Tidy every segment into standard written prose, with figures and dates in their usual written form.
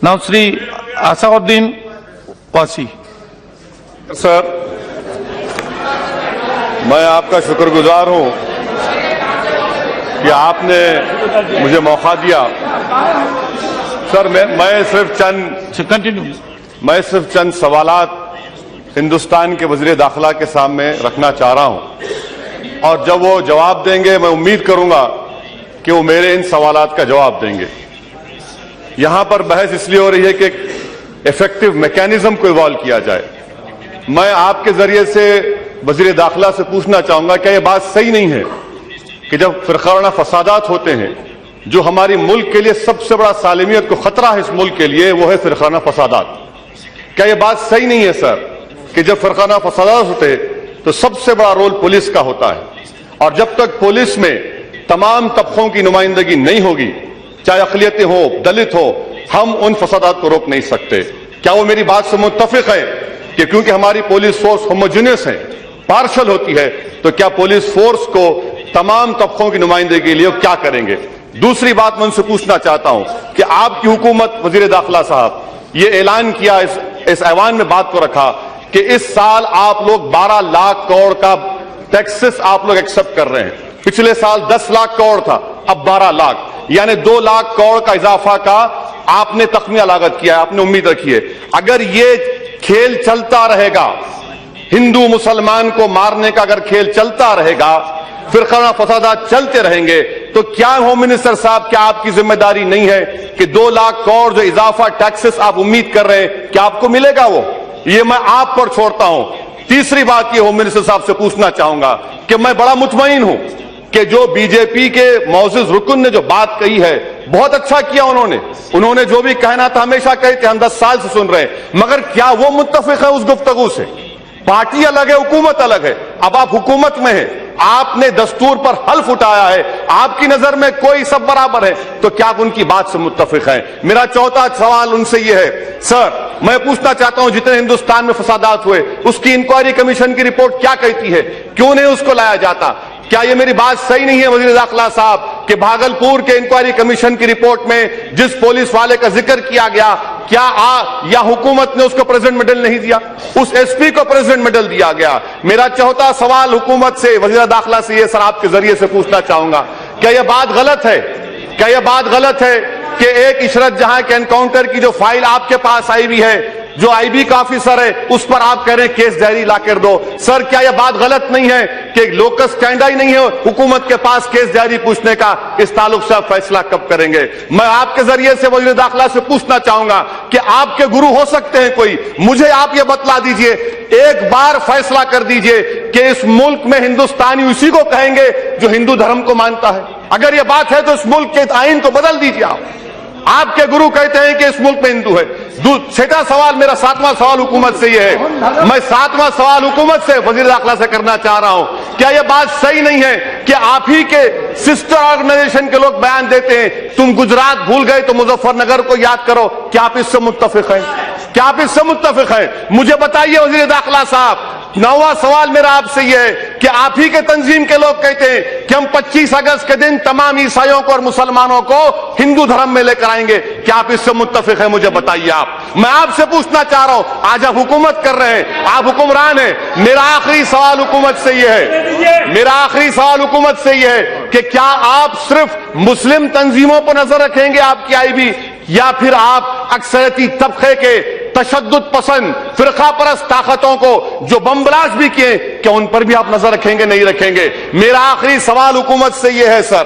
Now, Sri Asauddin Wasi. Sir, मैं आपका शुक्रगुजार हूं कि आपने मुझे मौका दिया। सर, मैं सिर्फ चंद सवालात हिंदुस्तान के वज़ीर दाखिला के सामने रखना चाह रहा हूं, और जब वो जवाब देंगे मैं उम्मीद करूंगा कि वो मेरे इन सवालात का जवाब देंगे। यहां पर बहस इसलिए हो रही है कि एक इफेक्टिव मैकेनिज्म को इवॉल्व किया जाए। मैं आपके जरिए से वज़ीर दाखिला से पूछना चाहूंगा, क्या यह बात सही नहीं है कि जब फिरकावाराना फसादात होते हैं, जो हमारी मुल्क के लिए सबसे बड़ा सालिमियत को खतरा है इस मुल्क के लिए, वो है फिरकावाराना फसादात। क्या यह बात सही नहीं है सर कि जब फिरकावाराना फसादात होते हैं तो सबसे बड़ा रोल पुलिस का होता है, और जब तक पुलिस में तमाम तबकों की नुमाइंदगी नहीं होगी, चाहे अक़लियतें हो, दलित हो, हम उन फसादात को रोक नहीं सकते। क्या वो मेरी बात से मुत्तफिक है कि क्योंकि हमारी पुलिस फोर्स होमोजेनियस है, पार्शल होती है, तो क्या पुलिस फोर्स को तमाम तबकों की नुमाइंदगी के लिए क्या करेंगे? दूसरी बात मैं उनसे पूछना चाहता हूं कि आपकी हुकूमत, वज़ीर दाखिला साहब, ये ऐलान किया, इस ऐवान में बात को रखा कि इस साल आप लोग 12 लाख करोड़ का टैक्सेस आप लोग एक्सेप्ट कर रहे हैं। पिछले साल 10 लाख करोड़ था, अब 12 लाख, यानी 2 लाख करोड़ का इजाफा का आपने तख्मिया लागत किया है, आपने उम्मीद रखी है। अगर ये खेल चलता रहेगा, हिंदू मुसलमान को मारने का अगर खेल चलता रहेगा, फिरकावाराना फसादात चलते रहेंगे, तो क्या होम मिनिस्टर साहब, क्या आपकी जिम्मेदारी नहीं है कि 2 लाख करोड़ जो इजाफा टैक्सेस आप उम्मीद कर रहे हैं, क्या आपको मिलेगा? वो ये मैं आप पर छोड़ता हूं। तीसरी बात ये होम मिनिस्टर साहब से पूछना चाहूंगा कि मैं बड़ा मुतमईन हूं कि जो बीजेपी के मौजूद रुकन ने जो बात कही है, बहुत अच्छा किया उन्होंने जो भी कहना था हमेशा कहते, हम 10 साल से सुन रहे हैं, मगर क्या वो मुत्तफिक है उस गुफ्तगू से? पार्टी अलग है, हुकूमत अलग है। अब आप हुकूमत में हैं, आपने दस्तूर पर हल्फ उठाया है, आपकी नजर में कोई सब बराबर है, तो क्या आप उनकी बात से मुत्तफिक हैं? मेरा चौथा सवाल उनसे यह है, सर, मैं पूछना चाहता हूं, जितने हिंदुस्तान में फसादात हुए उसकी इंक्वायरी कमीशन की रिपोर्ट क्या कहती है? क्यों नहीं उसको लाया जाता? क्या ये मेरी बात सही नहीं है वज़ीर दाखिला साहब कि भागलपुर के इंक्वायरी कमीशन की रिपोर्ट में जिस पुलिस वाले का जिक्र किया गया, या हुकूमत ने उसको प्रेसिडेंट मेडल नहीं दिया, उस एसपी को प्रेसिडेंट मेडल दिया गया? मेरा चौथा सवाल हुकूमत से, वज़ीर दाखिला से, ये सर आपके जरिए से पूछना चाहूंगा, क्या यह बात गलत है, क्या यह बात गलत है कि एक इशरत जहां के एनकाउंटर की जो फाइल आपके पास आई हुई है, जो आईबी का ऑफिसर है, उस पर आप कह रहे हैं केस डायरी ला कर दो? सर, क्या यह बात गलत नहीं है कि लोकस स्टैंड ही नहीं है हुकूमत के पास केस डायरी पूछने का? इस ताल्लुक से आप फैसला कब करेंगे? मैं आपके जरिए से वज़ीर दाखिला से पूछना चाहूंगा कि आपके गुरु हो सकते हैं कोई, मुझे आप ये बतला दीजिए, एक बार फैसला कर दीजिए कि इस मुल्क में हिंदुस्तानी उसी को कहेंगे जो हिंदू धर्म को मानता है। अगर यह बात है तो इस मुल्क के आईन को बदल दीजिए। आपके गुरु कहते हैं कि इस मुल्क में हिंदू है। छठा सवाल, मेरा 7वां सवाल हुकूमत से यह है, मैं 7वां सवाल हुकूमत से, वज़ीर दाखिला से करना चाह रहा हूं, क्या यह बात सही नहीं है कि आप ही के सिस्टर ऑर्गेनाइजेशन के लोग बयान देते हैं, तुम गुजरात भूल गए तो मुजफ्फरनगर को याद करो? क्या आप इससे मुत्तफिक हैं? क्या आप इससे मुत्तफिक हैं? मुझे बताइए वज़ीर दाखिला साहब। 9वां सवाल मेरा आपसे यह है कि आप ही के तंजीम के लोग कहते हैं कि हम 25 अगस्त के दिन तमाम ईसाइयों को और मुसलमानों को हिंदू धर्म में लेकर आएंगे। क्या आप इससे मुत्तफिक हैं? मुझे बताइए आप। मैं आपसे पूछना चाह रहा हूं, आज आप हुकूमत कर रहे हैं, आप हुक्मरान हैं, मेरा आखिरी सवाल हुकूमत से यह है, मेरा आखिरी सवाल हुकूमत से यह है कि क्या आप सिर्फ मुस्लिम तंजीमों पर नजर रखेंगे आपकी आईबी, या फिर आप अक्सरियती तबके के तशद्दुद पसंद फिरका परस्त ताकतों को जो बम ब्लास्ट भी किए, क्या उन पर भी आप नजर रखेंगे, नहीं रखेंगे? मेरा आखिरी सवाल हुकूमत से यह है सर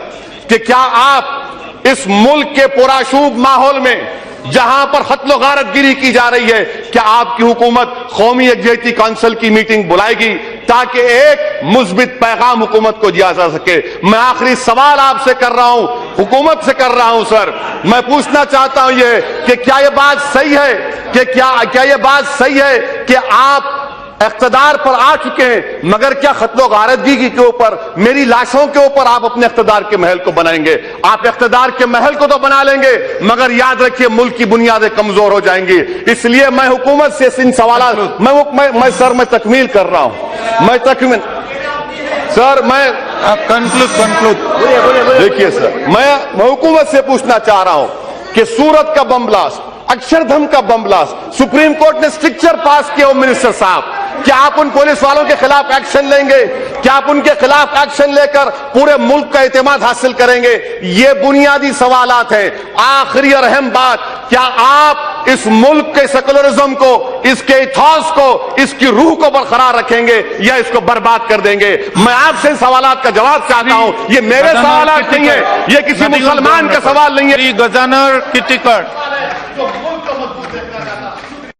कि क्या आप इस मुल्क के पुराशूब माहौल में, जहां पर कत्ल गारतगिरी की जा रही है, क्या आपकी हुकूमत कौमी यकजहती काउंसिल की मीटिंग बुलाएगी ताकि एक मुस्बित पैगाम हुकूमत को दिया जा सके? मैं आखिरी सवाल आपसे कर रहा हूं, हुकूमत से कर रहा हूं सर, मैं पूछना चाहता हूं ये कि क्या यह बात सही है कि क्या यह बात सही है कि आप इख्तिदार पर आ चुके हैं, मगर क्या कत्ल गारतगी के ऊपर, मेरी लाशों के ऊपर आप अपने इख्तिदार के महल को बनाएंगे? आप इख्तिदार के महल को तो बना लेंगे, मगर याद रखिए मुल्क की बुनियादें कमजोर हो जाएंगी। इसलिए मैं हुकूमत से इन सवाल मैं तकमील कर रहा हूं, कंक्लूड। देखिए सर, मैं हुकूमत से पूछना चाह रहा हूं कि सूरत का बम ब्लास्ट, अक्षरधम का बम ब्लास्ट, सुप्रीम कोर्ट ने स्ट्रिक्चर पास किया। होम मिनिस्टर साहब, क्या आप उन पुलिस वालों के खिलाफ एक्शन लेंगे? क्या आप उनके खिलाफ एक्शन लेकर पूरे मुल्क का एतमाद हासिल करेंगे? ये बुनियादी सवालात हैं। आखिरी और अहम बात, क्या आप इस मुल्क के सेकुलरिज्म को, इसके इथॉस को, इसकी रूह को बरकरार रखेंगे या इसको बर्बाद कर देंगे? मैं आपसे इन सवालात का जवाब चाहता हूं। ये मेरे सवालात नहीं है, ये किसी मुसलमान का सवाल नहीं है। गजानर किटिकट